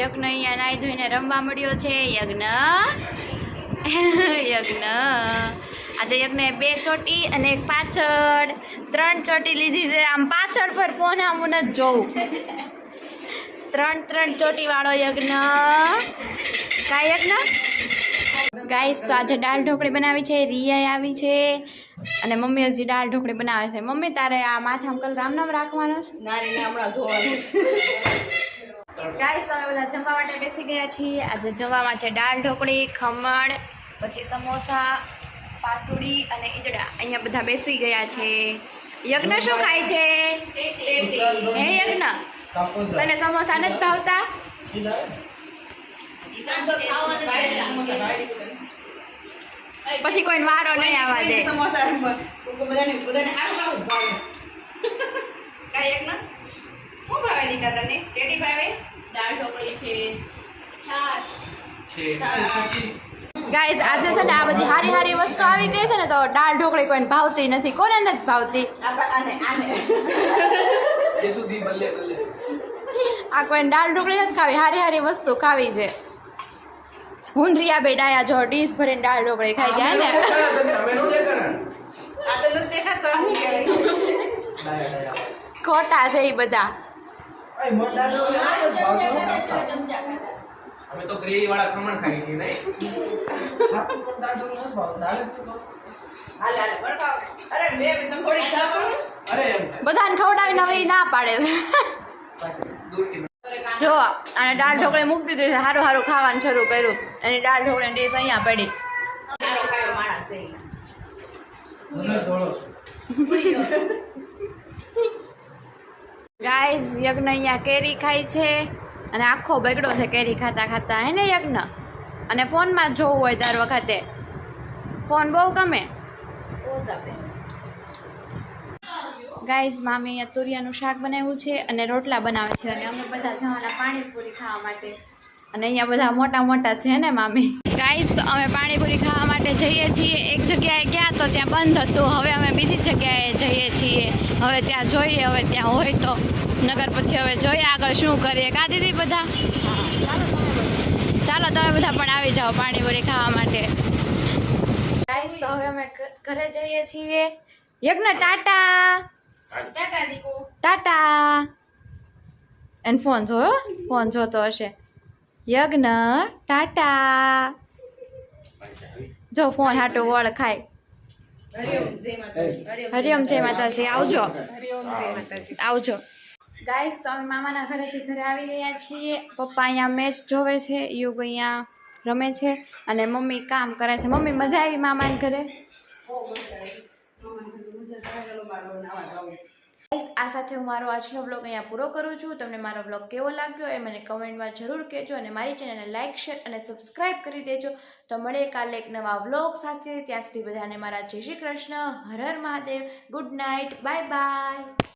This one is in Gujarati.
યજ્ઞ અહીંયા નાઈ ધોઈને રમવા મળ્યો છે. યજ્ઞ યજ્ઞ આજે યજ્ઞે 2 ચોટી અને 1 પાછળ 3 ચોટી લીધી છે. આમ પાછળ પર ફોન આમ નથી જોઉં. 3 ચોટી વાળો યજ્ઞ. કાંઈ યજ્ઞ ગાઈસ તો આજે દાળ ઢોકળી બનાવી છે. રિયા આવી છે અને મમ્મી હજી દાળ ઢોકળી બનાવે છે. મમ્મી તારે આ માથામાં કલ રામ નામ રાખવાનો છે? ગાઈસ તો અમે બધા જમવા માટે બેસી ગયા છીએ. આજે જમવામાં છે દાળ ઢોકળી, ખમણ, પછી સમોસા, પાટુડી અને ઈદડા. અહીંયા બધા બેસી ગયા છે. યજ્ઞ શું ખાય છે? હે યજ્ઞ, તને સમોસા નથી ભાવતા? પછી કોઈ વારો નહીં આવવા દે. ગાઈસ આજે છે ને આ બધી હારી હારી વસ્તુ આવી ગઈ છે ને તો દાળ ઢોકળી કોઈને ભાવતી નથી. કોને નથી ભાવતી? આ કોઈને દાળ ઢોકળી નથી ખાવી, હારી હારી વસ્તુ ખાવી છે. હું રિયા બેડાયા જો ડીશ ભરીને દાળ ઢોકળી ખાઈ ગયા ને. ખોટા છે એ બધા. અમે તો ગ્રેવી વાળા ખમણ ખાઈ છીએ નહીં. બધાને ખવડાવીને હવે ના પાડે છે. જો અને દાળ ઢોકળી મૂકી દીધી છે. સારું સારું ખાવાનું શરૂ કર્યું અને દાળ ઢોકળીની ડીશ અહીંયા પડી. ગાઈસ યજ્ઞ અહીંયા કેરી ખાય છે અને આખો બગડો છે કેરી ખાતા ખાતા. હે ને યજ્ઞ? અને ફોનમાં જોવું હોય દર વખતે. ફોન બહુ ગમે. ગાઈસ મામી અહીંયા તુરિયાનું શાક બનાવ્યું છે અને રોટલા બનાવે છે અને અમે બધા જવાના પાણીપુરી ખાવા માટે. અને અહીંયા બધા મોટા મોટા છે ને મામી. ગાઈસ તો અમે પાણીપુરી ખાવા માટે જઈએ છીએ. એક જગ્યાએ ગયા તો ત્યાં બંધ હતું. હવે અમે બીજી જગ્યાએ જઈએ છીએ. હવે ત્યાં જોઈએ, હવે ત્યાં હોય તો નગર પછી હવે જોઈએ આગળ શું કરીએ. કા દીદી બધા? ચાલો તમે બધા પણ આવી જાઓ પાણીપુરી ખાવા માટે. ગાઈસ તો હવે અમે ઘરે જઈએ છીએ. યજ્ઞ ટાટા. ટાટા. એને ફોન જોયો, ફોન જોતો હશે. યજ્ઞ ટાટા. જો ફોન હાટું વળ ખાય. હરિઓમ જય માતાજી. આવજો આવજો. ગાઈસ તો અમે મામાના ઘરેથી ઘરે આવી ગયા છીએ. પપ્પા અહીંયા મેચ જોવે છે, યુગ અહીંયા રમે છે અને મમ્મી કામ કરે છે. મમ્મી મજા આવી મામાના ઘરે? આ સાથે હું મારો આજનો બ્લોગ અહીંયા પૂરો કરું છું. તમને મારો બ્લોગ કેવો લાગ્યો એ મને કમેન્ટમાં જરૂર કહેજો અને મારી ચેનલને લાઇક, શેર અને સબસ્ક્રાઈબ કરી દેજો. તો મળીએ કાલે એક નવા બ્લોગ સાથે. ત્યાં સુધી બધાને મારા જય Shri Krishna, Har Har Mahadev, good night, bye by.